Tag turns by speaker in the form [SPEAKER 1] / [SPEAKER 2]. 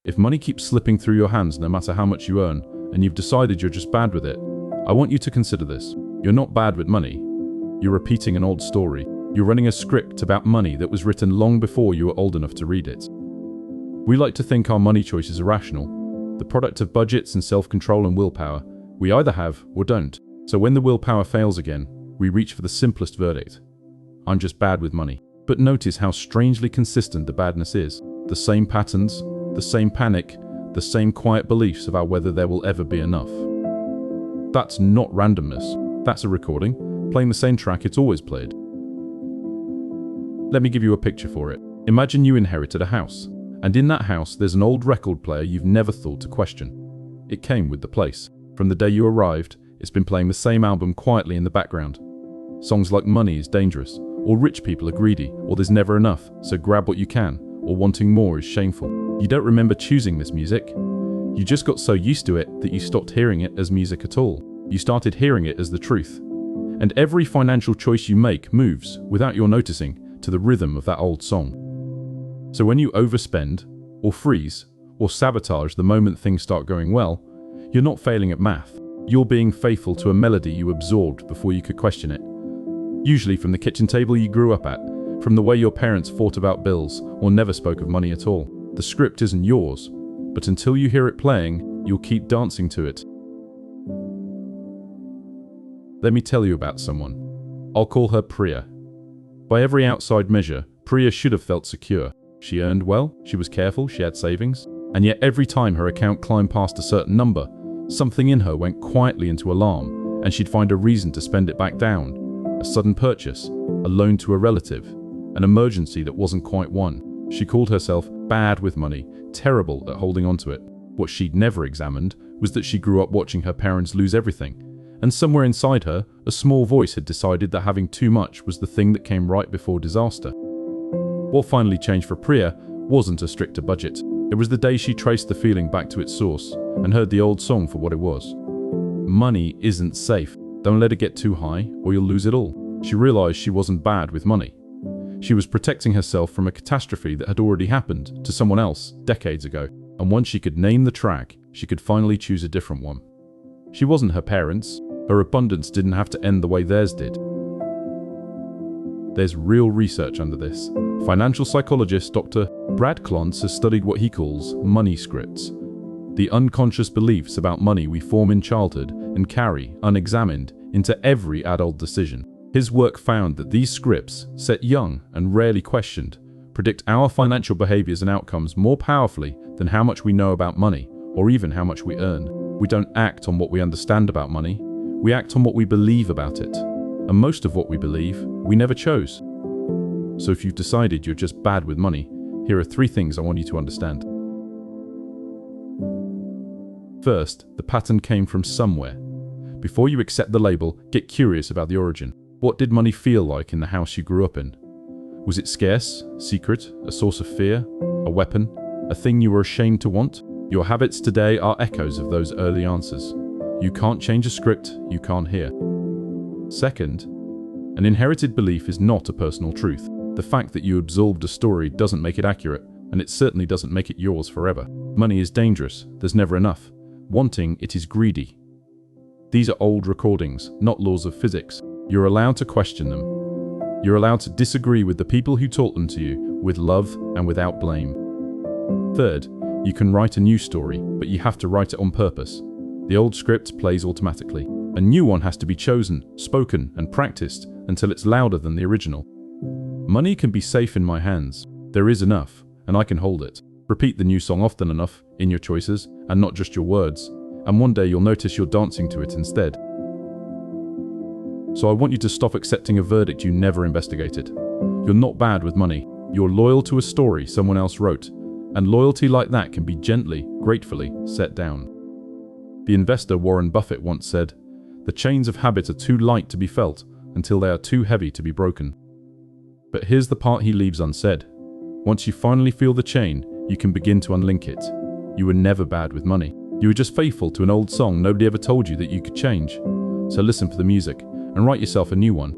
[SPEAKER 1] If money keeps slipping through your hands no matter how much you earn, and you've decided you're just bad with it, I want you to consider this. You're not bad with money. You're repeating an old story. You're running a script about money that was written long before you were old enough to read it. We like to think our money choices are rational, the product of budgets and self-control and willpower. We either have or don't. So when the willpower fails again, we reach for the simplest verdict. I'm just bad with money. But notice how strangely consistent the badness is. The same patterns, the same panic, the same quiet beliefs about whether there will ever be enough. That's not randomness. That's a recording, playing the same track it's always played. Let me give you a picture for it. Imagine you inherited a house, and in that house there's an old record player you've never thought to question. It came with the place. From the day you arrived, it's been playing the same album quietly in the background. Songs like Money is Dangerous, or Rich People Are Greedy, or There's Never Enough, so grab what you can, or Wanting More is Shameful. You don't remember choosing this music. You just got so used to it that you stopped hearing it as music at all. You started hearing it as the truth. And every financial choice you make moves, without your noticing, to the rhythm of that old song. So when you overspend, or freeze, or sabotage the moment things start going well, you're not failing at math. You're being faithful to a melody you absorbed before you could question it. Usually from the kitchen table you grew up at, from the way your parents fought about bills or never spoke of money at all. The script isn't yours, but until you hear it playing, you'll keep dancing to it. Let me tell you about someone. I'll call her Priya. By every outside measure, Priya should have felt secure. She earned well, she was careful, she had savings, and yet every time her account climbed past a certain number, something in her went quietly into alarm, and she'd find a reason to spend it back down. A sudden purchase, a loan to a relative, an emergency that wasn't quite one. She called herself bad with money, terrible at holding on to it. What she'd never examined was that she grew up watching her parents lose everything, and somewhere inside her, a small voice had decided that having too much was the thing that came right before disaster. What finally changed for Priya wasn't a stricter budget. It was the day she traced the feeling back to its source and heard the old song for what it was. Money isn't safe. Don't let it get too high or you'll lose it all. She realized she wasn't bad with money. She was protecting herself from a catastrophe that had already happened to someone else decades ago. And once she could name the track, she could finally choose a different one. She wasn't her parents. Her abundance didn't have to end the way theirs did. There's real research under this. Financial psychologist Dr. Brad Klontz has studied what he calls money scripts, the unconscious beliefs about money we form in childhood and carry, unexamined, into every adult decision. His work found that these scripts, set young and rarely questioned, predict our financial behaviors and outcomes more powerfully than how much we know about money or even how much we earn. We don't act on what we understand about money, we act on what we believe about it. And most of what we believe, we never chose. So if you've decided you're just bad with money, here are 3 things I want you to understand. First, the pattern came from somewhere. Before you accept the label, get curious about the origin. What did money feel like in the house you grew up in? Was it scarce, secret, a source of fear, a weapon, a thing you were ashamed to want? Your habits today are echoes of those early answers. You can't change a script you can't hear. Second, an inherited belief is not a personal truth. The fact that you absorbed a story doesn't make it accurate, and it certainly doesn't make it yours forever. Money is dangerous, there's never enough. Wanting it is greedy. These are old recordings, not laws of physics. You're allowed to question them. You're allowed to disagree with the people who taught them to you, with love and without blame. Third, you can write a new story, but you have to write it on purpose. The old script plays automatically. A new one has to be chosen, spoken, and practiced until it's louder than the original. Money can be safe in my hands. There is enough, and I can hold it. Repeat the new song often enough, in your choices, and not just your words, and one day you'll notice you're dancing to it instead. So I want you to stop accepting a verdict you never investigated. You're not bad with money. You're loyal to a story someone else wrote, and loyalty like that can be gently, gratefully set down. The investor Warren Buffett once said, "The chains of habit are too light to be felt until they are too heavy to be broken." But here's the part he leaves unsaid. Once you finally feel the chain, you can begin to unlink it. You were never bad with money. You were just faithful to an old song nobody ever told you that you could change. So listen for the music and write yourself a new one.